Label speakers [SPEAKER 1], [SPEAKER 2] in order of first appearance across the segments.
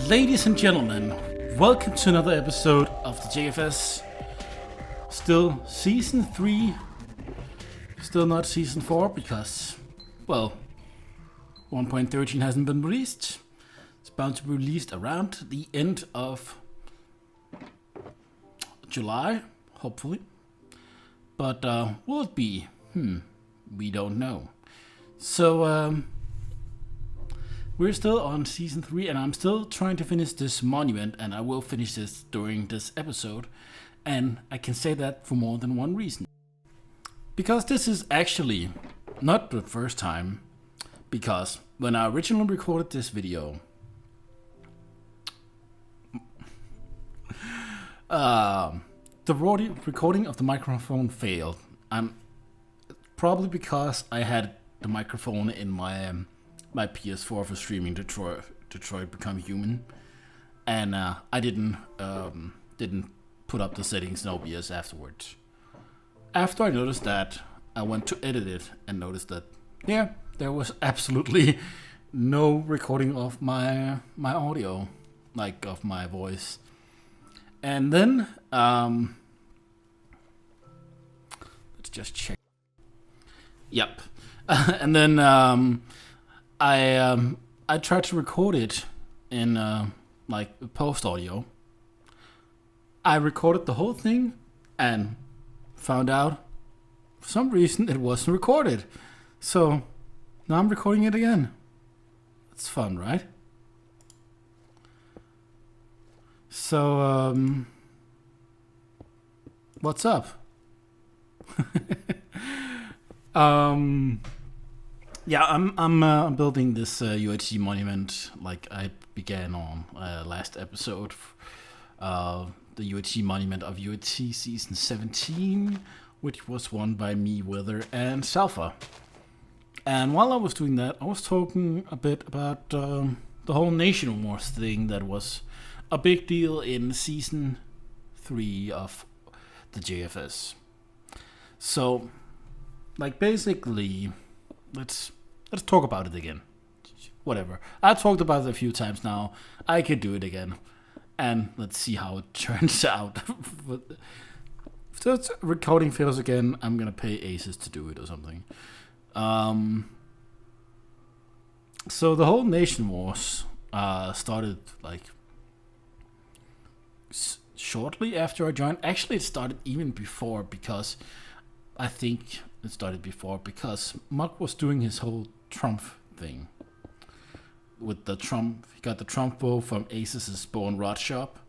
[SPEAKER 1] Ladies and gentlemen, welcome to another episode of the JFS. Still season 3, still not season 4 because, well, 1.13 hasn't been released. It's bound to be released around the end of July, hopefully. But will it be? We don't know. So, we're still on season 3 and I'm still trying to finish this monument, and I will finish this during this episode. And I can say that for more than one reason. Because this is actually not the first time, because when I originally recorded this video, the recording of the microphone failed. Probably because I had the microphone in my PS4 for streaming Detroit Become Human, and I didn't put up the settings in OBS afterwards. After I noticed that, I went to edit it and noticed that there was absolutely no recording of my audio, like of my voice. And then let's just check. Yep. And then I tried to record it in like post audio. I recorded the whole thing and found out for some reason it wasn't recorded. So now I'm recording it again. It's fun, right? So what's up? Yeah, I'm building this UHC monument like I began on last episode. The UHC monument of UHC season 17, which was won by me, Wither, and Salfa. And while I was doing that, I was talking a bit about the whole Nation Wars thing that was a big deal in season 3 of the JFS. So, like, basically, let's talk about it again. Whatever. I've talked about it a few times now. I could do it again. And let's see how it turns out. If this recording fails again, I'm going to pay Aces to do it or something. So the whole Nation Wars started like shortly after I joined. Actually, it started even before, because I think it started before because Muck was doing his whole Trump thing. With the Trump, he got the Trump bow from Aces' bow and rod shop,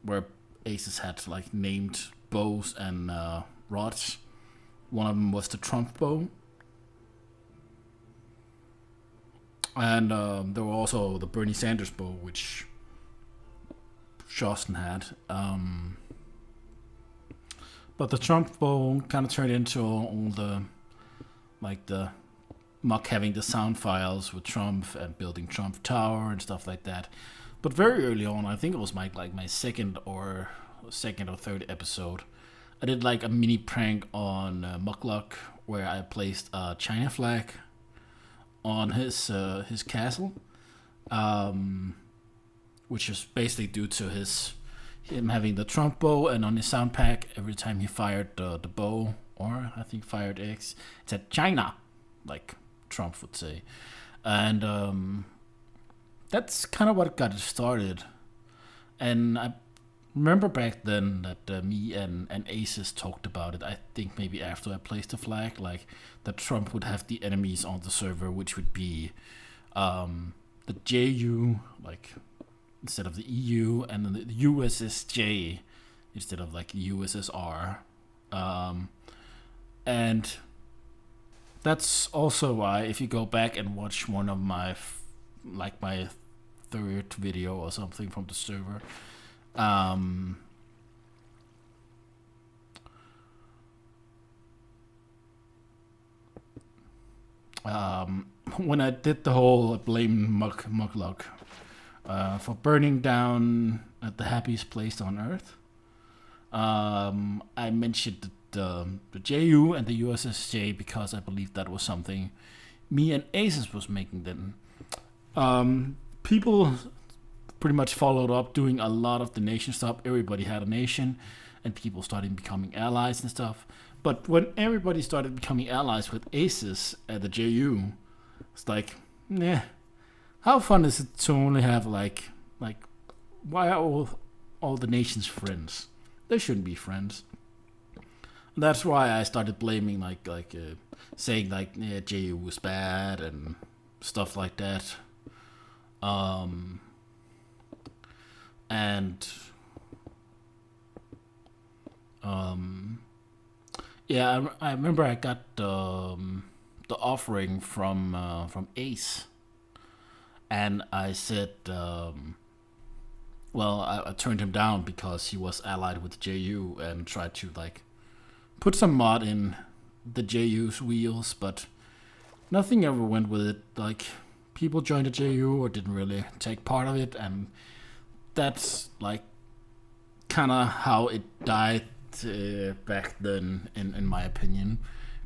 [SPEAKER 1] where Aces had like named bows and rods. One of them was the Trump bow, and there were also the Bernie Sanders bow, which Justin had. But the Trump bow kind of turned into all the, like the Muck having the sound files with Trump and building Trump Tower and stuff like that. But very early on, I think it was my second or third episode, I did like a mini prank on Muckluck where I placed a China flag on his castle, which is basically due to him having the Trump bow, and on his sound pack, every time he fired the bow, or I think fired X, it said China, like Trump would say. And that's kind of what got it started. And I remember back then that me and Aces talked about it. I think maybe after I placed the flag, like that Trump would have the enemies on the server, which would be the JU, like instead of the EU, and then the USSJ instead of like USSR. And that's also why, if you go back and watch one of my my third video or something from the server, when I did the whole blame Muckluck for burning down at the happiest place on Earth, I mentioned the JU and the USSJ because I believe that was something me and Aces was making then. People pretty much followed up doing a lot of the nation stuff. Everybody had a nation, and people started becoming allies and stuff. But when everybody started becoming allies with aces at the JU, it's like, yeah, how fun is it to only have like why are all the nations friends? They shouldn't be friends. And that's why I started blaming saying like, yeah, JU was bad and stuff like that. Yeah, I remember I got the offering from Ace, and I said, well, I turned him down because he was allied with JU and tried to like put some mod in the JU's wheels, but nothing ever went with it. Like, people joined the JU or didn't really take part of it, and that's like kind of how it died back then, in my opinion,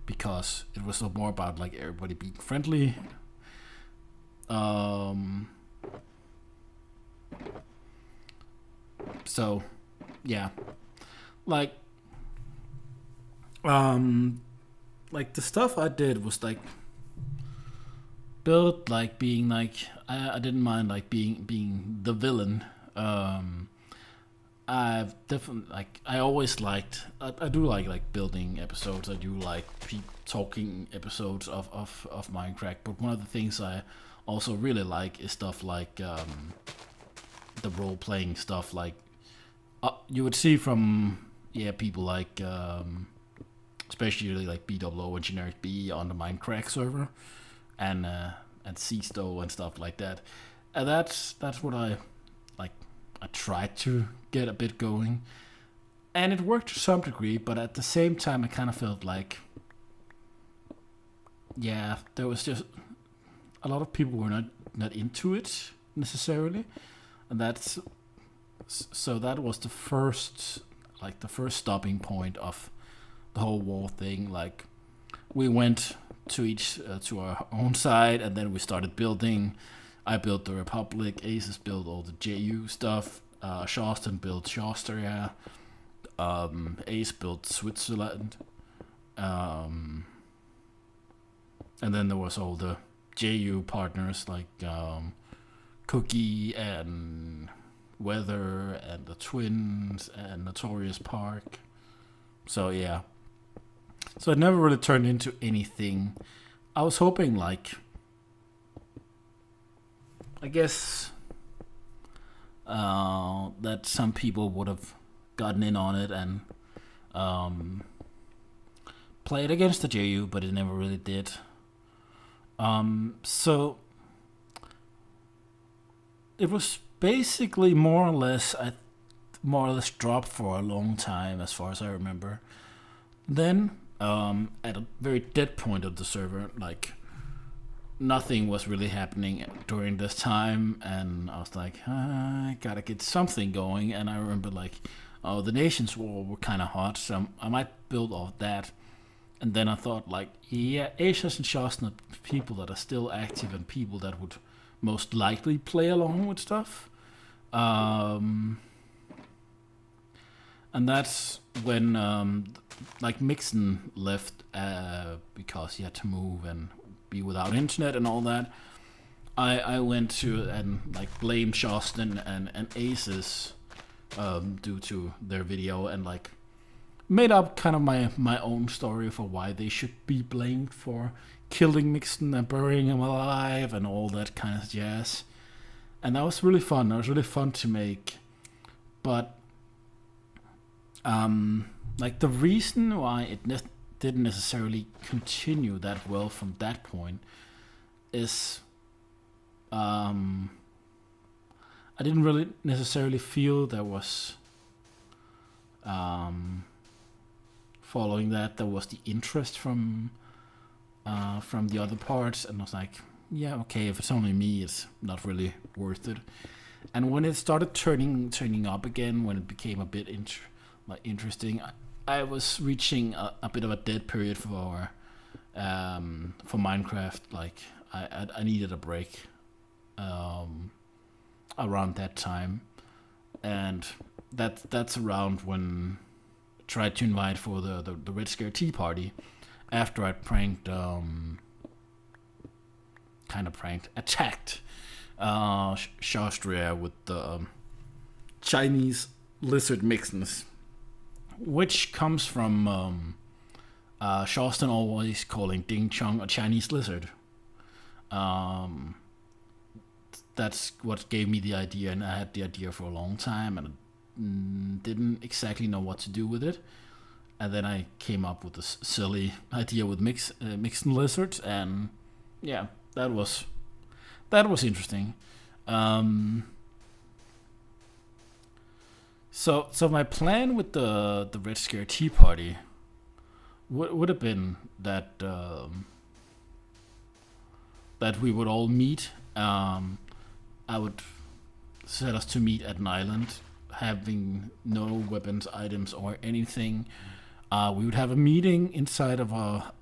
[SPEAKER 1] because it was more about like everybody being friendly. So yeah, like the stuff I did was like built like being like I didn't mind like being the villain. I've definitely like I always liked I do like building episodes. I do like talking episodes of Minecraft. But one of the things I also really like is stuff like the role playing stuff. Like you would see from people like especially like BWO and Generic B on the Minecraft server, and Csto and stuff like that. And that's what I like. I tried to get a bit going, and it worked to some degree. But at the same time, I kind of felt like, there was just a lot of people were not into it necessarily, and that was the first stopping point of the whole war thing. Like, we went to to our own side, and then we started building. I built the Republic, Aces built all the JU stuff, Shawston built Shawstria, Ace built Switzerland, and then there was all the JU partners like Cookie and Weather and the Twins and Notorious Park. So yeah. So it never really turned into anything. I was hoping like, I guess that some people would have gotten in on it and played against the JU, but it never really did. So it was basically more or less dropped for a long time, as far as I remember. Then at a very dead point of the server, like, nothing was really happening during this time, and I was like, I gotta get something going. And I remember like, the Nations War were kind of hot, so I might build off that. And then I thought like, Aces and Shawston are people that are still active and people that would most likely play along with stuff. And that's when like Mixon left because he had to move and be without internet and all that. I went to and like blame Shawston and Aces due to their video, and like made up kind of my own story for why they should be blamed for killing Mixon and burying him alive and all that kind of jazz. And that was really fun. That was really fun to make. But like the reason why it didn't necessarily continue that well from that point is I didn't really necessarily feel there was following that there was the interest from the other parts, and I was like, yeah, okay, if it's only me, it's not really worth it. And when it started turning up again, when it became a bit interesting, I was reaching a bit of a dead period for Minecraft. Like I needed a break, around that time, and that's around when I tried to invite for the Red Scare Tea Party after I attacked Shastria with the Chinese lizard mixins, which comes from Shaston always calling Ding Chong a Chinese lizard. That's what gave me the idea, and I had the idea for a long time, and I didn't exactly know what to do with it. And then I came up with this silly idea with mixing lizards, and yeah, that was interesting. So my plan with the Red Scare Tea Party would have been that that we would all meet. I would set us to meet at an island, having no weapons, items, or anything. We would have a meeting inside of a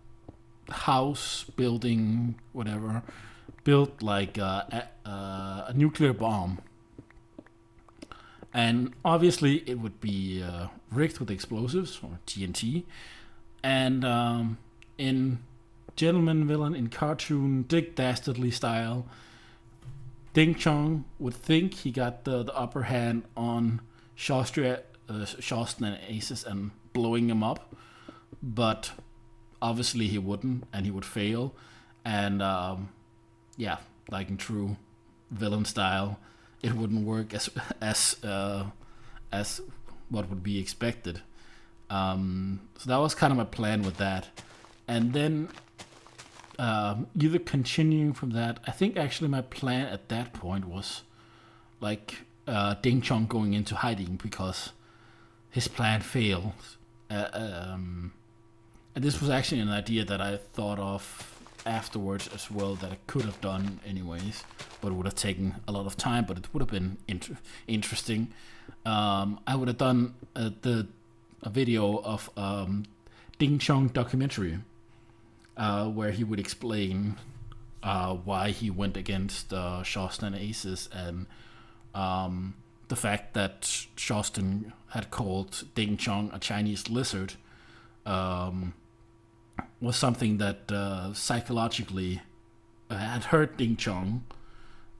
[SPEAKER 1] house, building, whatever, built like a nuclear bomb. And obviously it would be rigged with explosives, or TNT. And in Gentleman Villain in cartoon Dick Dastardly style, Ding Chong would think he got the upper hand on Shaston and Aces and blowing him up, but obviously he wouldn't, and he would fail. And yeah, like in true villain style, it wouldn't work as what would be expected. So that was kind of my plan with that, and then either continuing from that. I think actually my plan at that point was like Ding Chong going into hiding because his plan failed. And this was actually an idea that I thought of afterwards as well, that I could have done anyways, but it would have taken a lot of time, but it would have been interesting. I would have done a video of Ding Chong documentary, where he would explain why he went against Shaston and Aces, and the fact that Shaston had called Ding Chong a Chinese lizard was something that psychologically had hurt Ding Chong.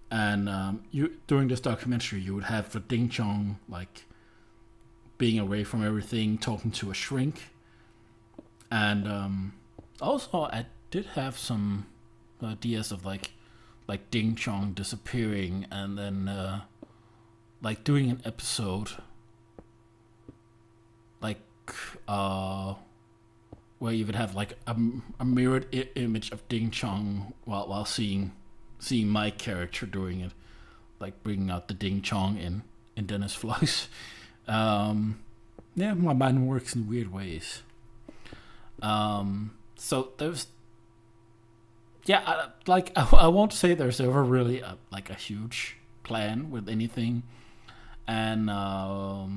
[SPEAKER 1] And during this documentary, you would have for Ding Chong like being away from everything, talking to a shrink, and also I did have some ideas of like Ding Chong disappearing, and then like doing an episode like where you would have like a mirrored image of Ding Chong while seeing my character doing it, like bringing out the Ding Chong in DennisFlux. Yeah, my mind works in weird ways. So there's, yeah, I won't say there's ever really a huge plan with anything, and I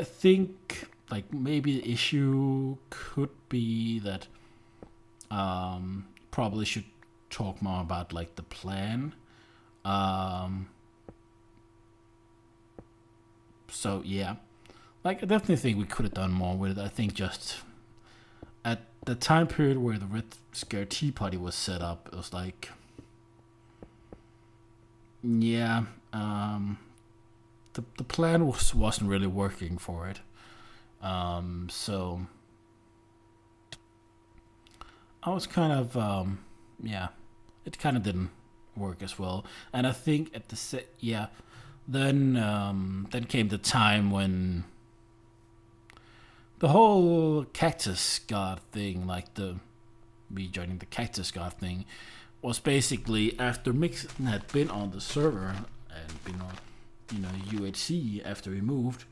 [SPEAKER 1] think like maybe the issue could be that probably should talk more about like the plan. So yeah, like I definitely think we could have done more with it. I think just at the time period where the Red Scare Tea Party was set up, it was like, yeah, the plan wasn't really working for it. So I was kind of yeah, it kind of didn't work as well. And I think at the then came the time when the whole Cactus God thing, like me joining the Cactus God thing, was basically after Mixon had been on the server and been on, UHC after he moved.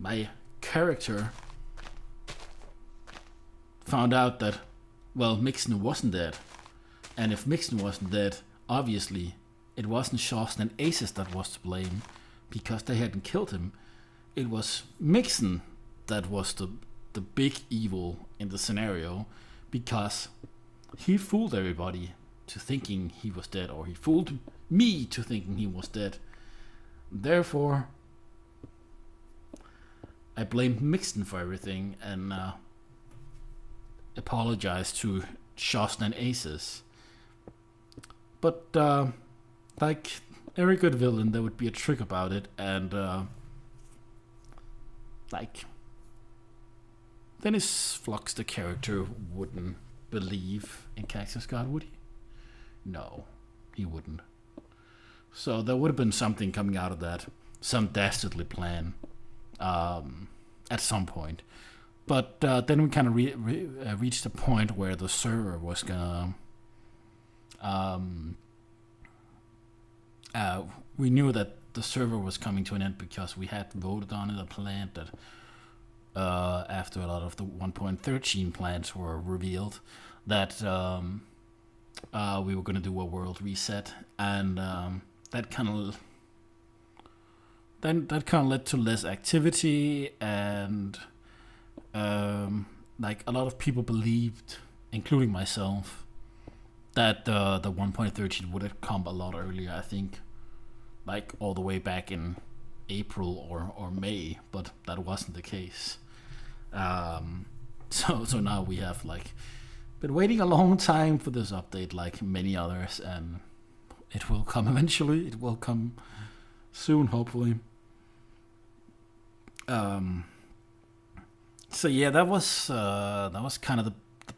[SPEAKER 1] My character found out that, well, Mixon wasn't dead, and if Mixon wasn't dead, obviously it wasn't Shaston and Aces that was to blame, because they hadn't killed him. It was Mixon that was the big evil in the scenario, because he fooled everybody. to thinking he was dead, or he fooled me to thinking he was dead. Therefore, I blamed Mixton for everything and apologized to Sjasno and Aces. But like every good villain, there would be a trick about it, and like DennisFlux, the character, wouldn't believe in Cactus God, would he? No, he wouldn't. So there would have been something coming out of that, some dastardly plan, at some point. But then we kind of reached a point where the server was gonna. We knew that the server was coming to an end because we had voted on it, a plan that. After a lot of the 1.13 plans were revealed, that we were going to do a world reset, and that kind of led to less activity, and like a lot of people believed, including myself, that the 1.13 would have come a lot earlier. I think, like all the way back in April or May, but that wasn't the case. So now we have like been waiting a long time for this update, like many others, and it will come eventually. It will come soon, hopefully. So yeah, that was kind of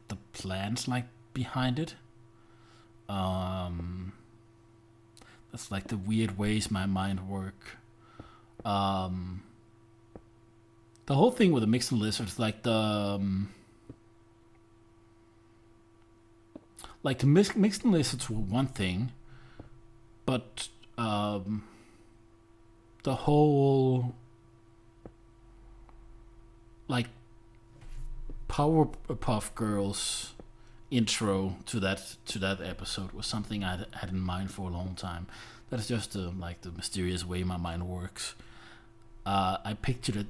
[SPEAKER 1] the plans like behind it. That's like the weird ways my mind work. The whole thing with the Mixed Lizards, like the Mixed Lizards were one thing, but the whole like Powerpuff Girls intro to that episode was something I had in mind for a long time. That's just like the mysterious way my mind works. I pictured it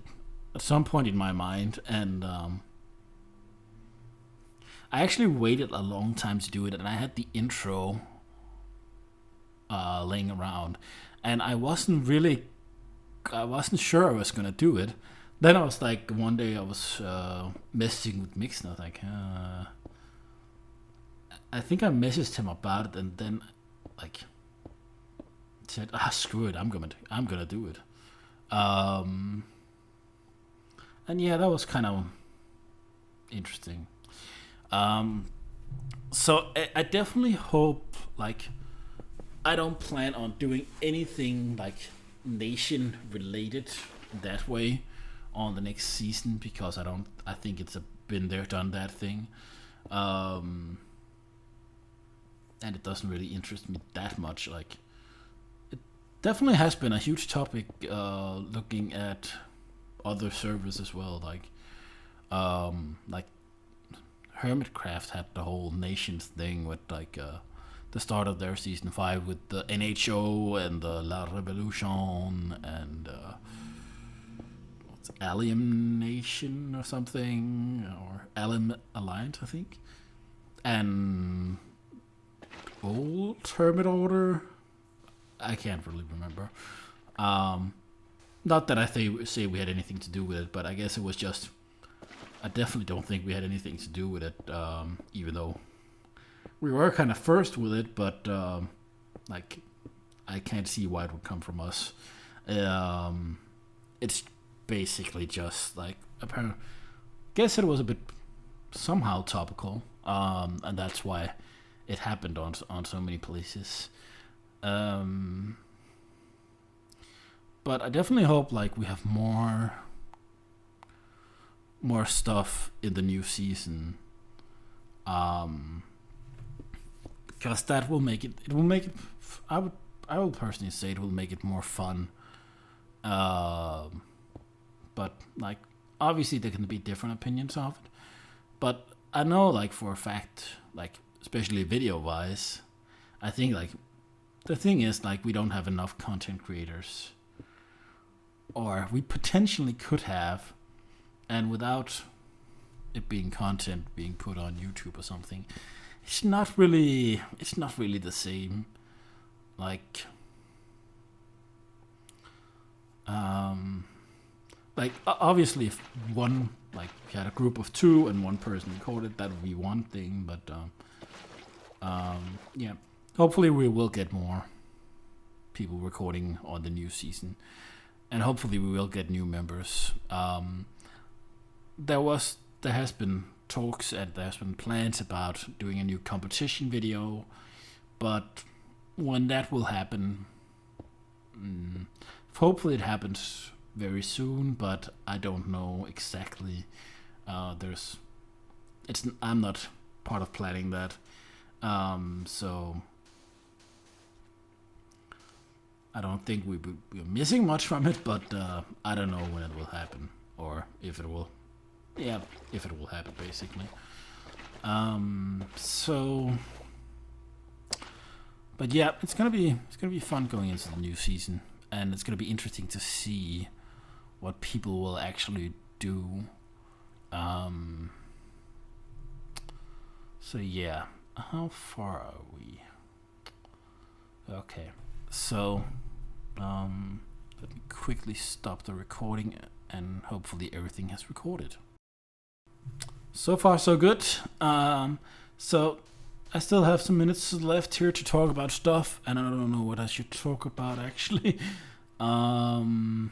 [SPEAKER 1] at some point in my mind, and I actually waited a long time to do it, and I had the intro laying around, and I wasn't sure I was gonna do it. Then I was like, one day I was messaging with Mix, and I was like, I think I messaged him about it, and then like said, screw it, I'm gonna do it. And yeah, that was kind of interesting. So I definitely hope, like, I don't plan on doing anything like nation related that way on the next season, because I think it's a been there, done that thing. And it doesn't really interest me that much. Like, it definitely has been a huge topic looking at other servers as well, like Hermitcraft had the whole nations thing with like the start of their season 5 with the NHO and the La Revolution and what's Alien Nation or something, or Alien Alliance, I think, and old Hermit Order. I can't really remember. Not that I say we had anything to do with it, but I guess it was just, I definitely don't think we had anything to do with it, even though we were kind of first with it, but like, I can't see why it would come from us. It's basically just like, apparently, guess it was a bit somehow topical, and that's why it happened on so many places. But I definitely hope like we have more stuff in the new season, because that will make it. It will make it. I will personally say it will make it more fun. But like, obviously there can be different opinions of it. But I know, like, for a fact, like, especially video wise, I think like the thing is, like, we don't have enough content creators. Or we potentially could have, and without it being content being put on YouTube or something, it's not really the same. Obviously if one, like, we had a group of 2 and one person recorded, that would be one thing, but yeah, hopefully we will get more people recording on the new season, and hopefully we will get new members. There has been talks and there's been plans about doing a new competition video, but when that will happen, hopefully it happens very soon, but I don't know exactly. I'm not part of planning that, so I don't think we're missing much from it, but I don't know when it will happen, or if it will. Yeah, if it will happen, basically. But yeah, it's gonna be fun going into the new season, and it's gonna be interesting to see what people will actually do. So yeah, how far are we? Okay, so let me quickly stop the recording, and hopefully everything has recorded. So far so good. So I still have some minutes left here to talk about stuff, and I don't know what I should talk about actually. I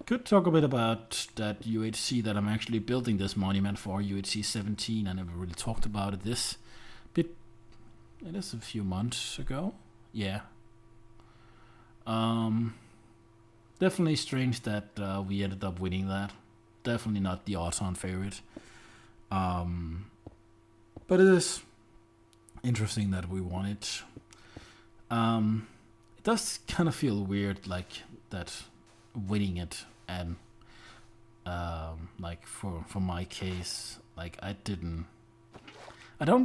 [SPEAKER 1] could talk a bit about that UHC that I'm actually building this monument for, UHC 17. I never really talked about it this bit. It is a few months ago. Yeah. Definitely strange that we ended up winning that. Definitely not the odds-on favorite. But it is interesting that we won it. It does kind of feel weird, like that winning it, and like for my case, like I don't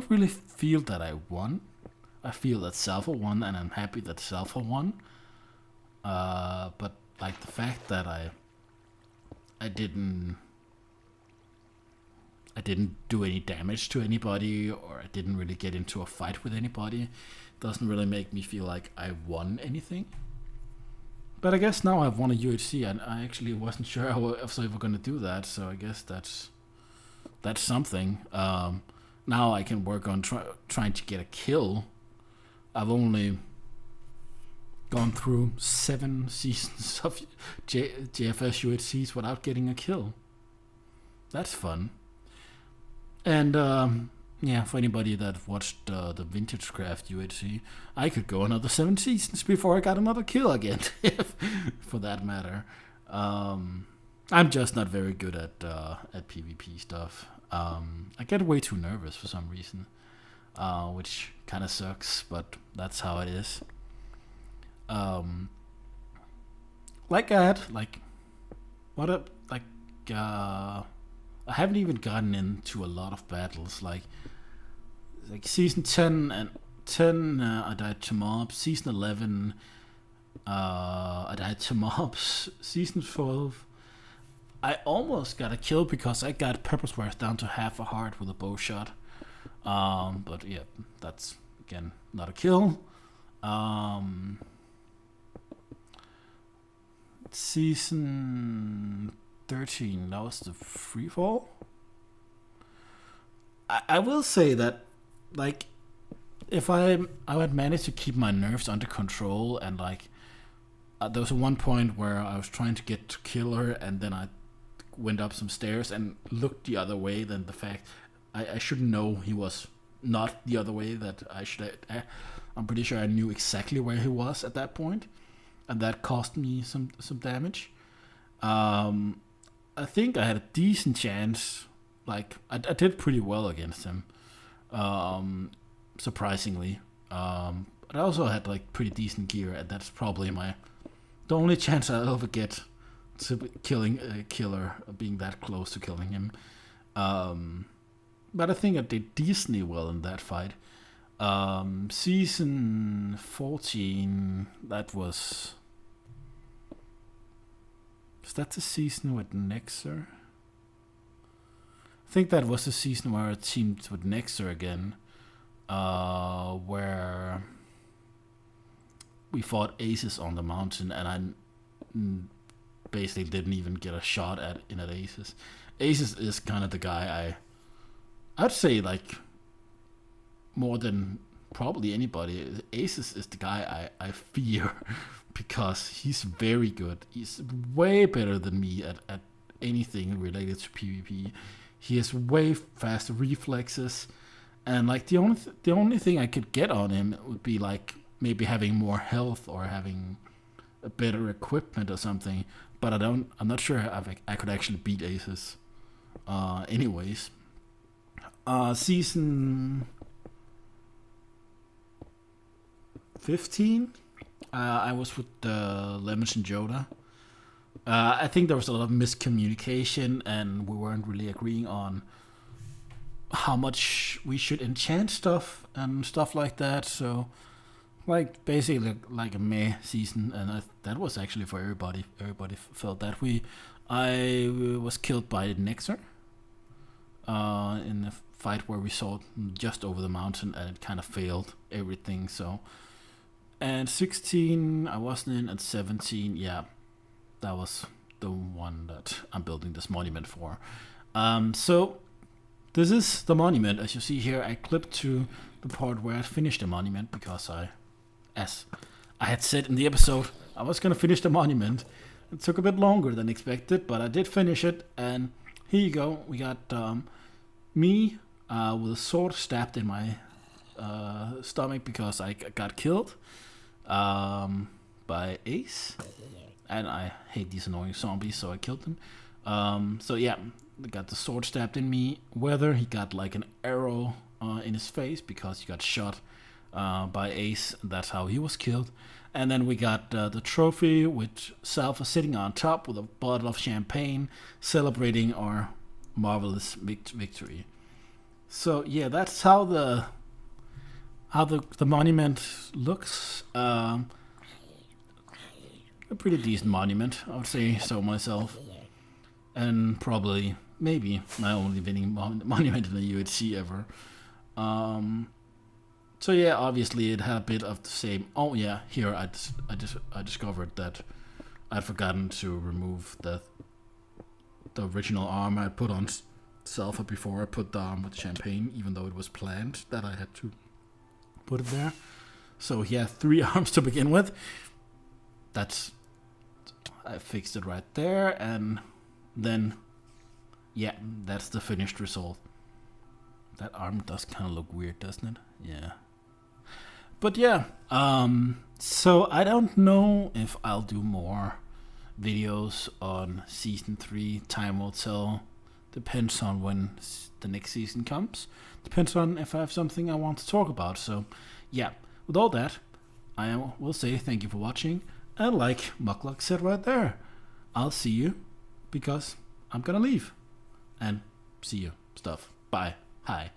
[SPEAKER 1] really feel that I won. I feel that Selfa won, and I'm happy that Selfa won. But like the fact that I didn't do any damage to anybody, or I didn't really get into a fight with anybody, doesn't really make me feel like I won anything. But I guess now I've won a UHC, and I actually wasn't sure if I was going to do that, so I guess that's something. Now I can work on trying to get a kill. I've only gone through 7 seasons of JFS UHCs without getting a kill. That's fun. And yeah, for anybody that watched the Vintage Craft UHC, I could go another 7 seasons before I got another kill again, for that matter. I'm just not very good at PvP stuff. I get way too nervous for some reason, which kind of sucks, but that's how it is. I haven't even gotten into a lot of battles. Like season 10 and 10, I died to mobs. Season 11, I died to mobs. Season 12, I almost got a kill because I got pepper sprays down to half a heart with a bow shot. But yeah, that's again not a kill. Season 13, that was the free fall. I will say that, like, if I had managed to keep my nerves under control, and like there was one point where I was trying to get to kill her, and then I went up some stairs and looked the other way. Then the fact I should know he was not the other way. That I should. I'm pretty sure I knew exactly where he was at that point, and that cost me some damage. I think I had a decent chance. Like I did pretty well against him, surprisingly. But I also had like pretty decent gear, and that's probably the only chance I'll ever get to killing a killer, being that close to killing him. But I think I did decently well in that fight. Season 14, that was... Is that the season with Nexer? think that was the season where I teamed with Nexer again, where we fought aces on the mountain, and I basically didn't even get a shot at aces. Aces is kind of the guy I'd say, like, more than probably anybody. Aces is the guy I fear because he's very good. He's way better than me at anything related to PvP. He has way faster reflexes, and like the only thing I could get on him would be like maybe having more health or having a better equipment or something. But I'm not sure if I could actually beat aces. Anyways, season 15, I was with Lemons and Joda. I think there was a lot of miscommunication, and we weren't really agreeing on how much we should enchant stuff and stuff like that. So, like, basically like a meh season, and that was actually for everybody. Everybody felt that. I was killed by Nexer in a fight where we saw just over the mountain, and it kind of failed everything. So, and 16 I wasn't in, and 17, yeah, that was the one that I'm building this monument for. So this is the monument. As you see here, I clipped to the part where I finished the monument because as I had said in the episode, I was going to finish the monument. It took a bit longer than expected, but I did finish it. And here you go. We got me with a sword stabbed in my stomach because I got killed by Ace. And I hate these annoying zombies, so I killed them. So yeah, I got the sword stabbed in me. Whether he got like an arrow in his face because he got shot by Ace. That's how he was killed. And then we got the trophy with Salva sitting on top with a bottle of champagne, celebrating our marvelous victory. So yeah, that's how the monument looks. A pretty decent monument, I would say so myself. And probably, maybe, my only winning monument in the UHC ever. So yeah, obviously it had a bit of the same. Oh yeah, here I discovered that I'd forgotten to remove the original arm I put on Salva before I put the arm with champagne, even though it was planned that I had to put it there. So he had 3 arms to begin with. I fixed it right there, and then yeah, that's the finished result. That arm does kind of look weird, doesn't it? Yeah. But yeah, so I don't know if I'll do more videos on season 3. Time will tell. Depends on when the next season comes. Depends on if I have something I want to talk about. So yeah, with all that, I will say thank you for watching. And like Muckluck said right there, I'll see you because I'm gonna leave. And see you stuff. Bye. Hi.